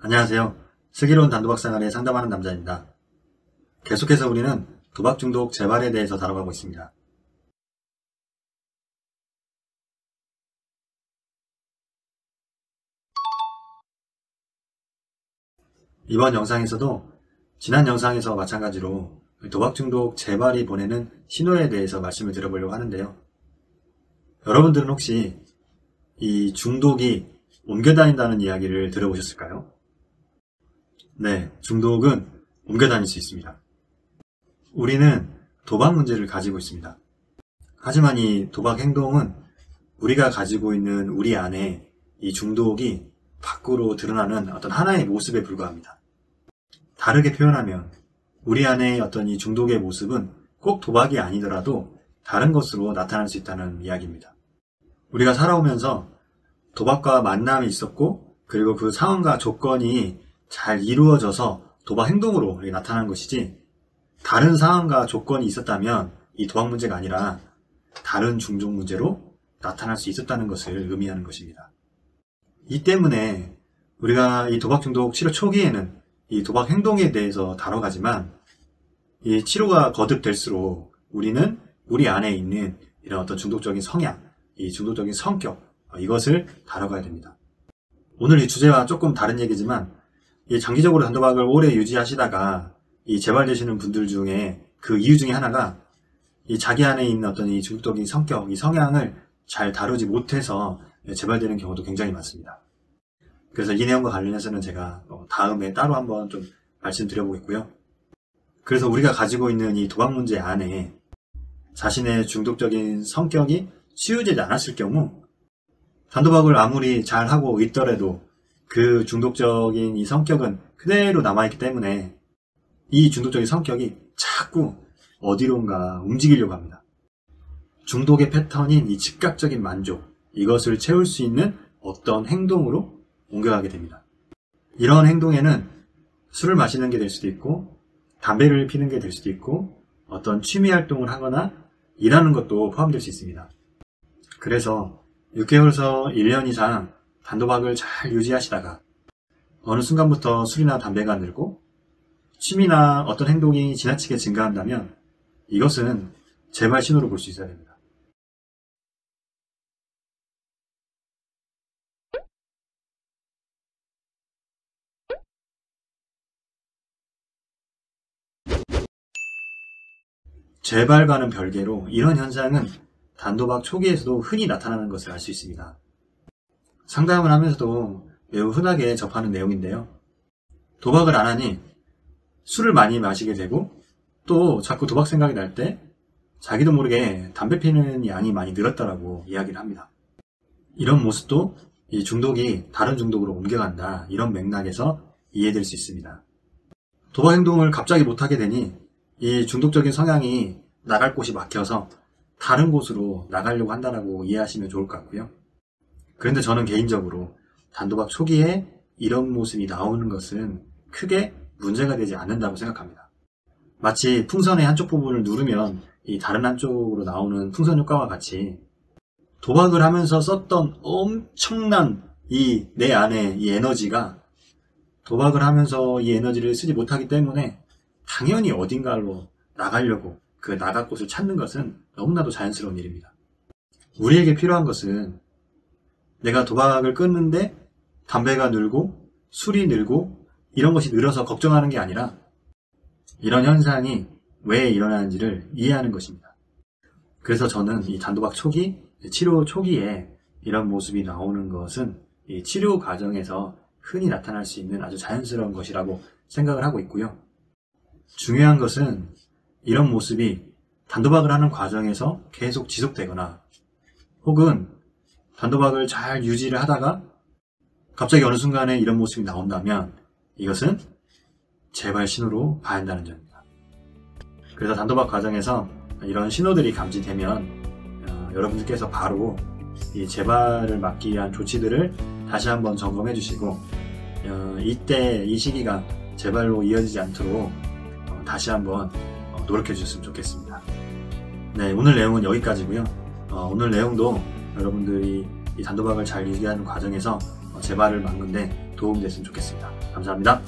안녕하세요. 슬기로운 단도박 생활에 상담하는 남자입니다. 계속해서 우리는 도박 중독 재발에 대해서 다뤄가고 있습니다. 이번 영상에서도 지난 영상에서 마찬가지로 도박 중독 재발이 보내는 신호에 대해서 말씀을 드려보려고 하는데요. 여러분들은 혹시 이 중독이 옮겨다닌다는 이야기를 들어보셨을까요? 네, 중독은 옮겨다닐 수 있습니다. 우리는 도박 문제를 가지고 있습니다. 하지만 이 도박 행동은 우리가 가지고 있는 우리 안에 이 중독이 밖으로 드러나는 어떤 하나의 모습에 불과합니다. 다르게 표현하면 우리 안에 어떤 이 중독의 모습은 꼭 도박이 아니더라도 다른 것으로 나타날 수 있다는 이야기입니다. 우리가 살아오면서 도박과 만남이 있었고, 그리고 그 상황과 조건이 잘 이루어져서 도박 행동으로 나타나는 것이지, 다른 상황과 조건이 있었다면 이 도박 문제가 아니라 다른 중독 문제로 나타날 수 있었다는 것을 의미하는 것입니다. 이 때문에 우리가 이 도박 중독 치료 초기에는 이 도박 행동에 대해서 다뤄가지만, 이 치료가 거듭될수록 우리는 우리 안에 있는 이런 어떤 중독적인 성향, 이 중독적인 성격, 이것을 다뤄가야 됩니다. 오늘 이 주제와 조금 다른 얘기지만, 이 장기적으로 단도박을 오래 유지하시다가 이 재발되시는 분들 중에 그 이유 중에 하나가 이 자기 안에 있는 어떤 이 중독적인 성격, 이 성향을 잘 다루지 못해서 재발되는 경우도 굉장히 많습니다. 그래서 이 내용과 관련해서는 제가 다음에 따로 한번 좀 말씀드려보겠고요. 그래서 우리가 가지고 있는 이 도박 문제 안에 자신의 중독적인 성격이 치유되지 않았을 경우, 단도박을 아무리 잘 하고 있더라도 그 중독적인 이 성격은 그대로 남아있기 때문에 이 중독적인 성격이 자꾸 어디론가 움직이려고 합니다. 중독의 패턴인 이 즉각적인 만족, 이것을 채울 수 있는 어떤 행동으로 옮겨가게 됩니다. 이런 행동에는 술을 마시는 게 될 수도 있고, 담배를 피는 게 될 수도 있고, 어떤 취미 활동을 하거나 일하는 것도 포함될 수 있습니다. 그래서 6개월에서 1년 이상 단도박을 잘 유지하시다가 어느 순간부터 술이나 담배가 늘고 취미나 어떤 행동이 지나치게 증가한다면 이것은 재발 신호로 볼 수 있어야 됩니다. 재발과는 별개로 이런 현상은 단도박 초기에서도 흔히 나타나는 것을 알 수 있습니다. 상담을 하면서도 매우 흔하게 접하는 내용인데요. 도박을 안 하니 술을 많이 마시게 되고, 또 자꾸 도박 생각이 날 때 자기도 모르게 담배 피는 양이 많이 늘었다라고 이야기를 합니다. 이런 모습도 이 중독이 다른 중독으로 옮겨간다, 이런 맥락에서 이해될 수 있습니다. 도박 행동을 갑자기 못하게 되니 이 중독적인 성향이 나갈 곳이 막혀서 다른 곳으로 나가려고 한다라고 이해하시면 좋을 것 같고요. 그런데 저는 개인적으로 단도박 초기에 이런 모습이 나오는 것은 크게 문제가 되지 않는다고 생각합니다. 마치 풍선의 한쪽 부분을 누르면 이 다른 한쪽으로 나오는 풍선 효과와 같이 도박을 하면서 썼던 엄청난 이 내 안에 이 에너지가 도박을 하면서 이 에너지를 쓰지 못하기 때문에 당연히 어딘가로 나가려고 그 나갈 곳을 찾는 것은 너무나도 자연스러운 일입니다. 우리에게 필요한 것은 내가 도박을 끊는데 담배가 늘고 술이 늘고 이런 것이 늘어서 걱정하는 게 아니라 이런 현상이 왜 일어나는지를 이해하는 것입니다. 그래서 저는 이 단도박 초기, 치료 초기에 이런 모습이 나오는 것은 이 치료 과정에서 흔히 나타날 수 있는 아주 자연스러운 것이라고 생각을 하고 있고요. 중요한 것은 이런 모습이 단도박을 하는 과정에서 계속 지속되거나, 혹은 단도박을 잘 유지를 하다가 갑자기 어느 순간에 이런 모습이 나온다면 이것은 재발 신호로 봐야 한다는 점입니다. 그래서 단도박 과정에서 이런 신호들이 감지되면 여러분들께서 바로 이 재발을 막기 위한 조치들을 다시 한번 점검해 주시고, 이때 이 시기가 재발로 이어지지 않도록 다시 한번 노력해 주셨으면 좋겠습니다. 네, 오늘 내용은 여기까지고요. 오늘 내용도 여러분들이 이 단도박을 잘 유지하는 과정에서 재발을 막는 데 도움이 됐으면 좋겠습니다. 감사합니다.